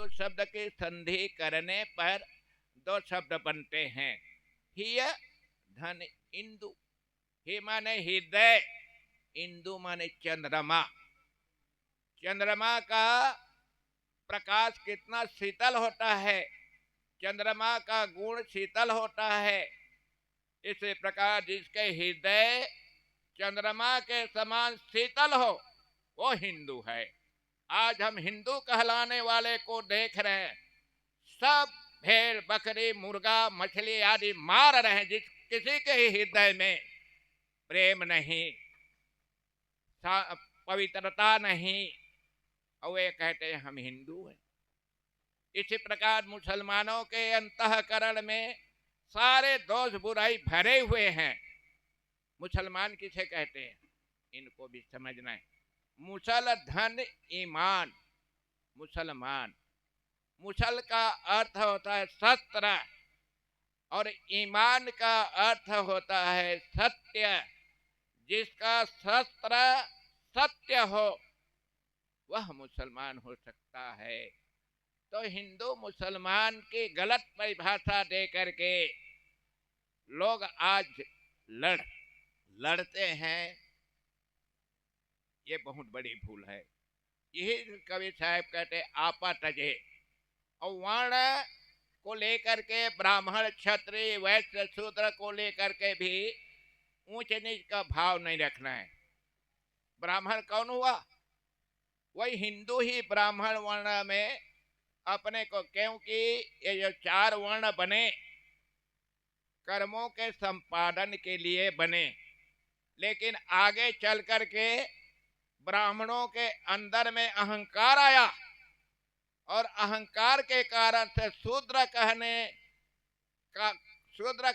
हिंदू शब्द की संधि करने पर दो शब्द बनते हैं, हिय धन इंदु। ही माने हृदय, इंदु माने चंद्रमा। चंद्रमा का प्रकाश कितना शीतल होता है, चंद्रमा का गुण शीतल होता है। इसी प्रकार जिसके हृदय चंद्रमा के समान शीतल हो वो हिंदू है। आज हम हिंदू कहलाने वाले को देख रहे हैं, सब भेड़ बकरी मुर्गा मछली आदि मार रहे हैं, जिस किसी के ही हृदय में प्रेम नहीं, पवित्रता नहीं, और वे कहते हैं हम हिंदू हैं। इसी प्रकार मुसलमानों के अंतःकरण में सारे दोष बुराई भरे हुए हैं। मुसलमान किसे कहते हैं, इनको भी समझना है। मुसल धन ईमान, मुसलमान, मुसल का अर्थ होता है शस्त्र और ईमान का अर्थ होता है सत्य। जिसका शस्त्र सत्य हो वह मुसलमान हो सकता है। तो हिंदू मुसलमान की गलत परिभाषा दे करके लोग आज लड़ते हैं, ये बहुत बड़ी भूल है। यही कवि साहब कहते आपा तजे, और वर्ण को लेकर के ब्राह्मण क्षत्रिय वैश्य शूद्र को लेकर के भी ऊंच नीच का भाव नहीं रखना है। ब्राह्मण कौन हुआ, वही हिंदू ही ब्राह्मण वर्ण में अपने को, क्योंकि ये जो चार वर्ण बने कर्मों के संपादन के लिए बने, लेकिन आगे चल कर के ब्राह्मणों के अंदर में अहंकार आया और अहंकार के कारण से शूद्र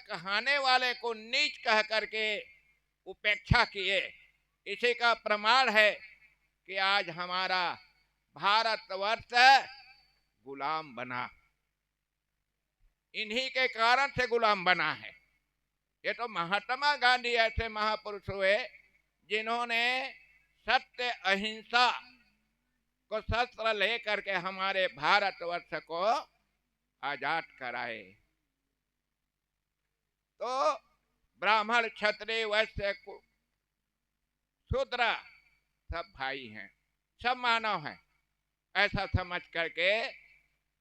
कहने वाले को नीच कह करके उपेक्षा किए। इसी का प्रमाण है कि आज हमारा भारतवर्ष गुलाम बना, इन्हीं के कारण से गुलाम बना है। ये तो महात्मा गांधी ऐसे महापुरुष हुए जिन्होंने सत्य अहिंसा को शस्त्र लेकर के हमारे भारतवर्ष को आजाद कराए। तो ब्राह्मण क्षत्रिय वैश्य शूद्र सब भाई हैं, सब मानव हैं। ऐसा समझ करके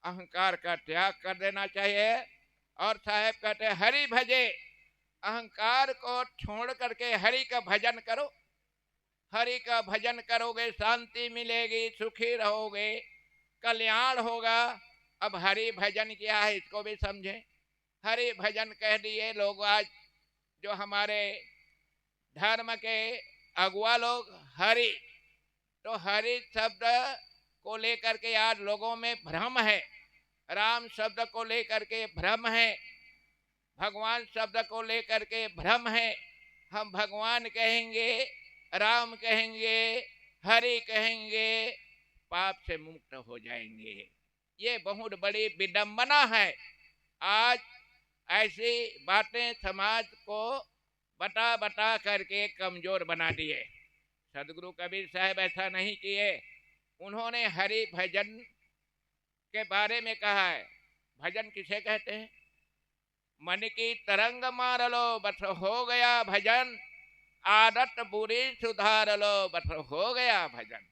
अहंकार का त्याग कर देना चाहिए। और साहेब कहते हरि भजे, अहंकार को छोड़ करके हरि का भजन करो। हरि का भजन करोगे शांति मिलेगी, सुखी रहोगे, कल्याण होगा। अब हरि भजन क्या है इसको भी समझें। हरि भजन कह दिए लोग आज, जो हमारे धर्म के अगुआ लोग, हरि, तो हरि शब्द को लेकर के आज लोगों में भ्रम है। राम शब्द को लेकर के भ्रम है, भगवान शब्द को लेकर के भ्रम है। हम भगवान कहेंगे, राम कहेंगे, हरि कहेंगे, पाप से मुक्त हो जाएंगे। ये बहुत बड़ी विडंबना है। आज ऐसी बातें समाज को बता बता करके कमजोर बना दिए। सदगुरु कबीर साहब ऐसा नहीं किए। उन्होंने हरि भजन के बारे में कहा है। भजन किसे कहते हैं, मन की तरंग मार लो बस हो गया भजन, आदत बुरी सुधार लो बस हो गया भजन।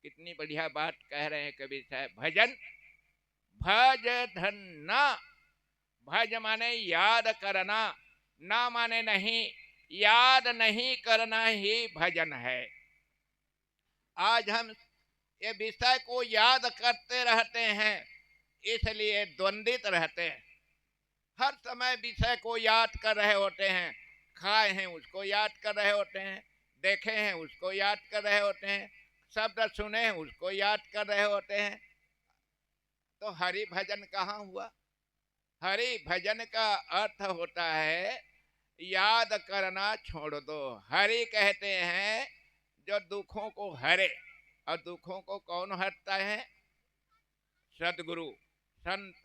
कितनी बढ़िया बात कह रहे हैं कबीर साहब। भजन, भज धन्ना, भज माने याद करना, ना माने नहीं, याद नहीं करना ही भजन है। आज हम ये विषय को याद करते रहते हैं, इसलिए द्वंद्वित रहते हैं। हर समय विषय को याद कर रहे होते हैं। खाए हैं उसको याद कर रहे होते हैं, देखे हैं उसको याद कर रहे होते हैं, शब्द सुने हैं उसको याद कर रहे होते हैं। तो हरि भजन कहाँ हुआ। हरि भजन का अर्थ होता है याद करना छोड़ दो। हरि कहते हैं जो दुखों को हरे, और दुखों को कौन हरता है, सदगुरु संत,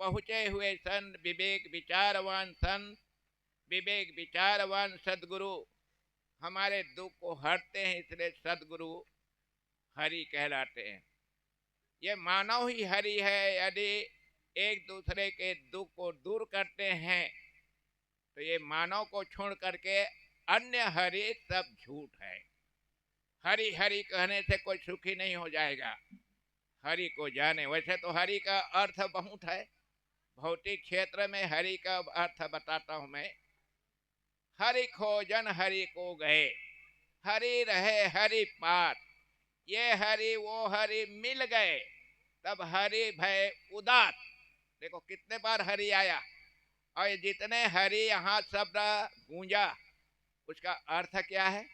पहुँचे हुए संत, विवेक विचारवान संत, विवेक विचारवान सदगुरु हमारे दुख को हरते हैं। इसलिए सदगुरु हरि कहलाते हैं। ये मानव ही हरि है। यदि एक दूसरे के दुख को दूर करते हैं तो ये मानव को छोड़ करके अन्य हरि सब झूठ है। हरि हरि कहने से कोई सुखी नहीं हो जाएगा। हरि को जाने। वैसे तो हरि का अर्थ बहुत है। भौतिक क्षेत्र में हरि का अर्थ बताता हूं मैं। हरि खोजन हरि को गए, हरि रहे हरि पात, ये हरि वो हरि मिल गए, तब हरि भय उदात। देखो कितने बार हरि आया, और ये जितने हरि यहाँ शब्द गूंजा उसका अर्थ क्या है?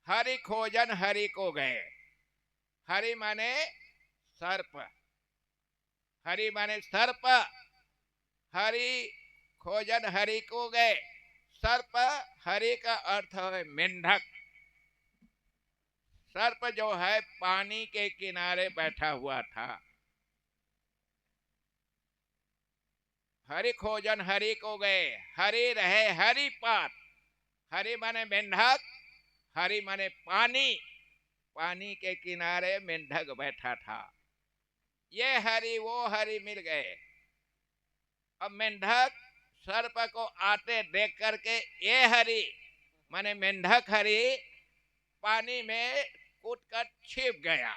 हरि खोजन हरि को गए। हरि माने सर्प, हरि माने सर्प। हरि खोजन हरि को गए। सर्प हरि का अर्थ है मेंढक। सर्प जो है पानी के किनारे बैठा हुआ था। हरि खोजन हरि को गए, हरि रहे हरि पात। हरि माने मेंढक, हरि माने पानी। पानी के किनारे मेंढक बैठा था। ये हरि वो हरि मिल गए। अब मेंढक सर्प को आते देख करके ये हरि माने मेंढक हरि पानी में कूद कर छिप गया।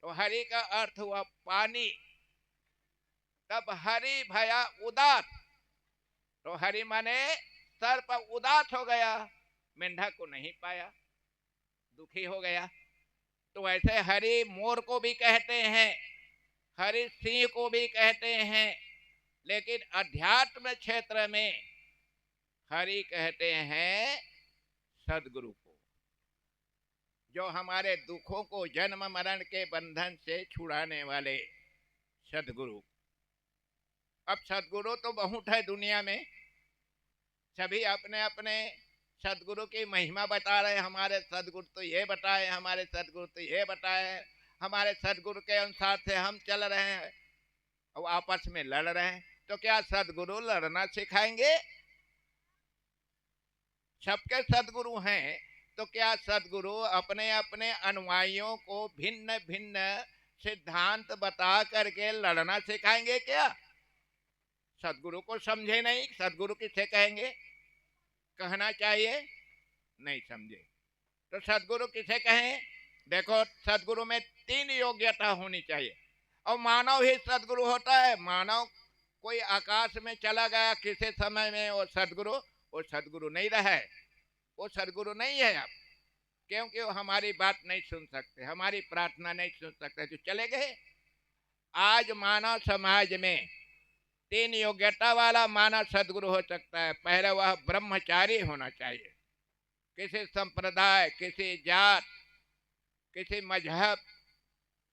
तो हरि का अर्थ हुआ पानी। तब हरि भया उदास। तो हरि माने सर्प उदास हो गया, मेंढक को नहीं पाया, दुखी हो गया। तो ऐसे हरि मोर को भी कहते हैं, हरि सिंह को भी कहते हैं, लेकिन अध्यात्म क्षेत्र में हरि कहते हैं सदगुरु को, जो हमारे दुखों को जन्म मरण के बंधन से छुड़ाने वाले सदगुरु। अब सदगुरु तो बहुत है दुनिया में, सभी अपने अपने सदगुरु की महिमा बता रहे हैं। हमारे सदगुरु तो ये बताए, हमारे सदगुरु तो ये बताए, हमारे सदगुरु के अनुसार से हम चल रहे हैं, और आपस में लड़ रहे हैं। तो क्या सदगुरु लड़ना सिखाएंगे? सबके सदगुरु हैं, तो क्या सदगुरु अपने अपने अनुयायियों को भिन्न भिन्न सिद्धांत बता करके लड़ना सिखाएंगे क्या? सदगुरु को समझे नहीं, सदगुरु किसे कहेंगे? कहना चाहिए, नहीं समझे तो सदगुरु किसे कहें? देखो सदगुरु में 3 योग्यता होनी चाहिए, और मानव ही सदगुरु होता है। मानव कोई आकाश में चला गया किसी समय में, वो सदगुरु नहीं रहा है, वो सदगुरु नहीं है। अब क्योंकि वो हमारी बात नहीं सुन सकते, हमारी प्रार्थना नहीं सुन सकते, तो चले गए। आज मानव समाज में 3 योग्यता वाला मानव सदगुरु हो सकता है। पहले वह ब्रह्मचारी होना चाहिए, किसी संप्रदाय, किसी जात, किसी मजहब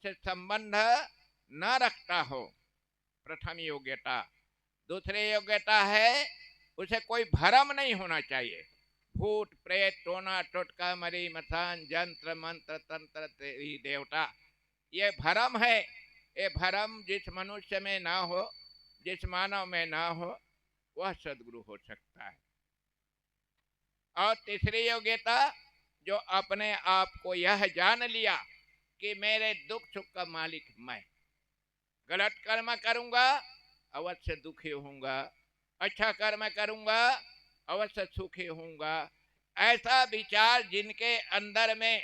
से संबंध न रखता हो, प्रथम योग्यता। दूसरी योग्यता है उसे कोई भरम नहीं होना चाहिए। भूत प्रेत टोना टोटका मरी मसान जंत्र मंत्र तंत्र देवता, ये भरम है। ये भरम जिस मनुष्य में ना हो, जिस मानव में ना हो, वह सदगुरु हो सकता है। और तीसरी योग्यता, जो अपने आप को यह जान लिया कि मेरे दुख सुख का मालिक मैं, गलत कर्म करूंगा अवश्य दुखी होऊंगा, अच्छा कर्म करूंगा अवश्य सुखी होऊंगा। ऐसा विचार जिनके अंदर में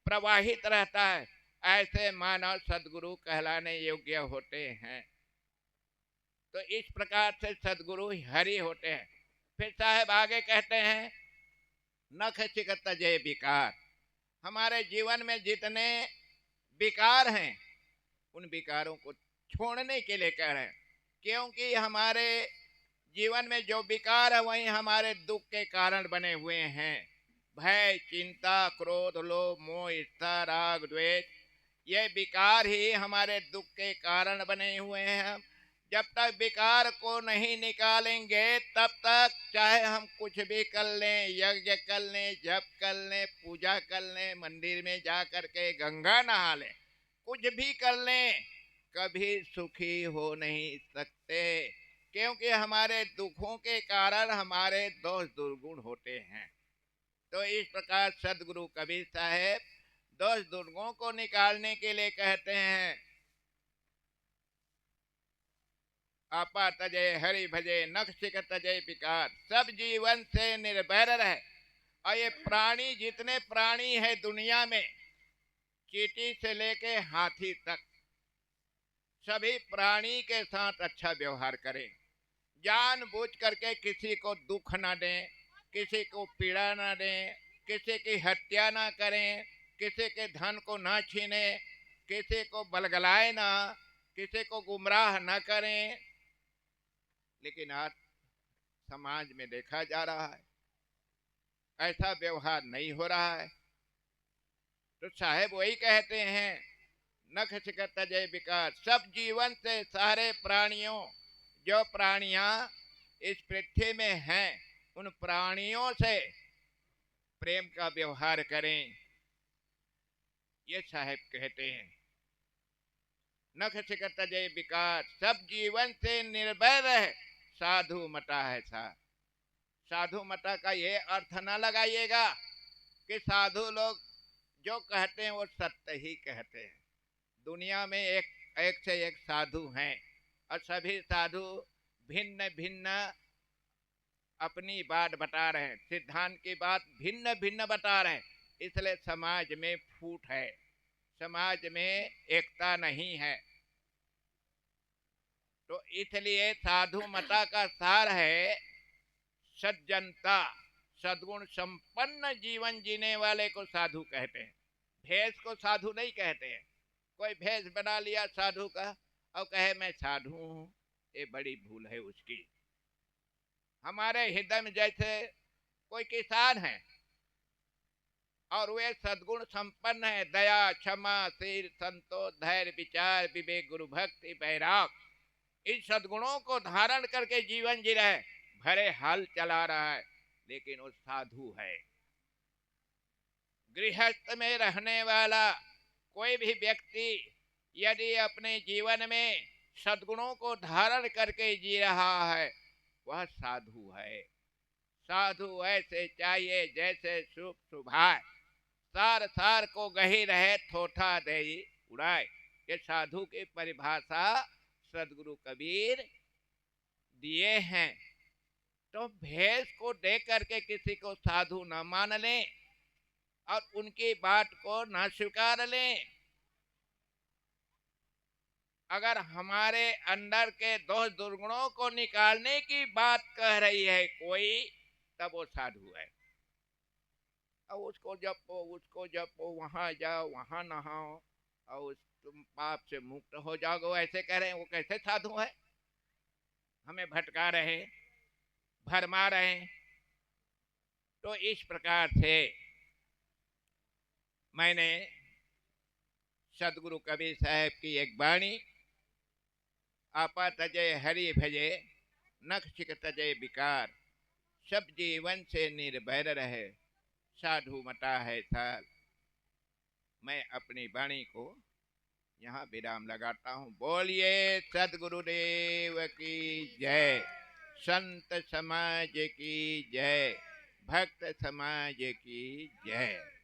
प्रवाहित रहता है, ऐसे मानव सदगुरु कहलाने योग्य होते हैं। तो इस प्रकार से सदगुरु हरि होते हैं। फिर साहब आगे कहते हैं, नख चिकत जय विकार। हमारे जीवन में जितने विकार हैं, उन विकारों को छोड़ने के लिए कह रहे हैं, क्योंकि हमारे जीवन में जो विकार है वही हमारे दुख के कारण बने हुए हैं। भय, चिंता, क्रोध, लोभ, मोह, ईर्ष्या, राग, द्वेष, ये विकार ही हमारे दुख के कारण बने हुए हैं। जब तक विकार को नहीं निकालेंगे तब तक चाहे हम कुछ भी कर लें, यज्ञ कर लें, जप कर लें, पूजा कर लें, मंदिर में जा कर के गंगा नहा लें, कुछ भी कर लें, कभी सुखी हो नहीं सकते, क्योंकि हमारे दुखों के कारण हमारे दोष दुर्गुण होते हैं। तो इस प्रकार सदगुरु कबीर साहेब दोष दुर्गुणों को निकालने के लिए कहते हैं आपा तजय हरि भजे नखशिक तजय विकार, सब जीवन से निर्भर रहे। और ये प्राणी, जितने प्राणी है दुनिया में, चींटी से लेके हाथी तक, सभी प्राणी के साथ अच्छा व्यवहार करें, जानबूझ करके किसी को दुख ना दें, किसी को पीड़ा ना दें, किसी की हत्या ना करें, किसी के धन को ना छीने, किसी को बलगलाए ना, किसी को गुमराह ना करें। लेकिन आज समाज में देखा जा रहा है ऐसा व्यवहार नहीं हो रहा है। तो साहेब वही कहते हैं नख शिखर तजय विकार, सब जीवन से सारे प्राणियों, जो प्राणियां इस पृथ्वी में हैं, उन प्राणियों से प्रेम का व्यवहार करें, ये साहेब कहते हैं। नख शिखर तजय विकार, सब जीवन से निर्भय रहे, साधु मता है साधु मता का ये अर्थ ना लगाइएगा कि साधु लोग जो कहते हैं वो सत्य ही कहते हैं। दुनिया में एक से एक साधु हैं और सभी साधु भिन्न भिन्न अपनी बात बता रहे हैं, सिद्धांत की बात भिन्न भिन्न बता रहे हैं। इसलिए समाज में फूट है, समाज में एकता नहीं है। तो इसलिए साधु मता का सार है सज्जनता, सद्गुण संपन्न जीवन जीने वाले को साधु कहते हैं। भेष को साधु नहीं कहते हैं। कोई भेष बना लिया साधु का और कहे मैं साधु हूं, ये बड़ी भूल है उसकी। हमारे हृदय में जैसे कोई किसान है और वे सद्गुण संपन्न है, दया, क्षमा, शील, संतोष, धैर्य, विचार, विवेक, गुरु भक्ति, वैराग, इन सद्गुणों को धारण करके जीवन जी रहे, भरे हाल चला रहा है, लेकिन वो साधु है। गृहस्थ में रहने वाला कोई भी व्यक्ति यदि अपने जीवन में सद्गुणों को धारण करके जी रहा है, वह साधु है। साधु ऐसे चाहिए जैसे शुभ शुभाए, सार सार को गही रहे, थोथा दे उड़ाए। ये साधु की परिभाषा सदगुरु कबीर दिए हैं। तो भेष को देख करके किसी को साधु न मान लें और उनकी बात को न स्वीकार लें। अगर हमारे अंदर के दोष दुर्गुणों को निकालने की बात कह रही है कोई, तब वो साधु है। और उसको जपो, वहां जाओ, वहां नहाओ और तुम पाप से मुक्त हो जाओगे, ऐसे कह रहे हैं, वो कैसे साधु है? हमें भटका रहे, भरमा रहे। तो इस प्रकार से मैंने सदगुरु कबीर साहब की एक वाणी, आपा तजय हरि भजे नख शिख तजय विकार, सब जीवन से निर्भय रहे, साधु मता है साल। मैं अपनी वाणी को यहाँ विराम लगाता हूँ। बोलिए सदगुरुदेव की जय, संत समाज की जय, भक्त समाज की जय।